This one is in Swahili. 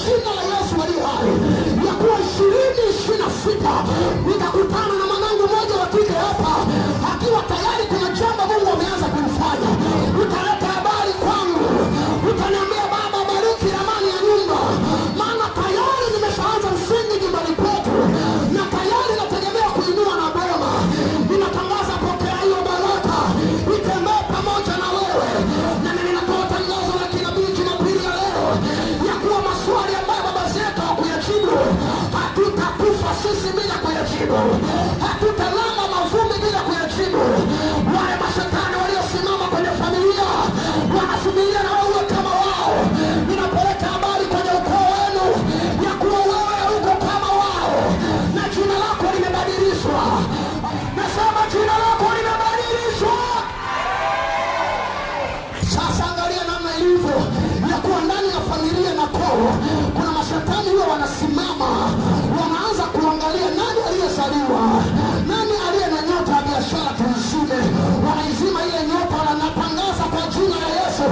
jina la Yesu aliye hai ya kuwa 2026 nitakutana na mwanangu mmoja wa kike hapa akiwa tayari kuna jambo Mungu ameanza kumfanya. Utaleta habari kwangu, utaniambia baba bariki amani ya nyumba, maana tayari nimeshaanza msingi nyumbani kwetu na tayari nategemea kuinua na boma. Ninatangaza pokea hiyo baraka itembee pamoja na wewe. Na mimi natoa tangazo la kinabii Jumapili ya leo ya kuwa maswali ambayo baba zetu hawakuyajibu hatutakufa sisi bila kuyajibu, hatutalala mavumbi bila kuyajibu. Wale mashetani waliosimama kwenye familia wanasubiria na wewe kama wao. Ninapeleka habari kwenye ukoo wenu ya kuwa wewe uko kama wao na jina lako limebadilishwa. Nasema jina lako limebadilishwa. Sasa angalia namna ilivyo ya kuwa ndani ya familia na koo kuna mashetani huwa wanasimama, wanaanza kuangalia nani aliyezaliwa, nani aliye na nyota ya biashara tuizime. Wanaizima ile nyota, wanatangaza kwa jina la Yesu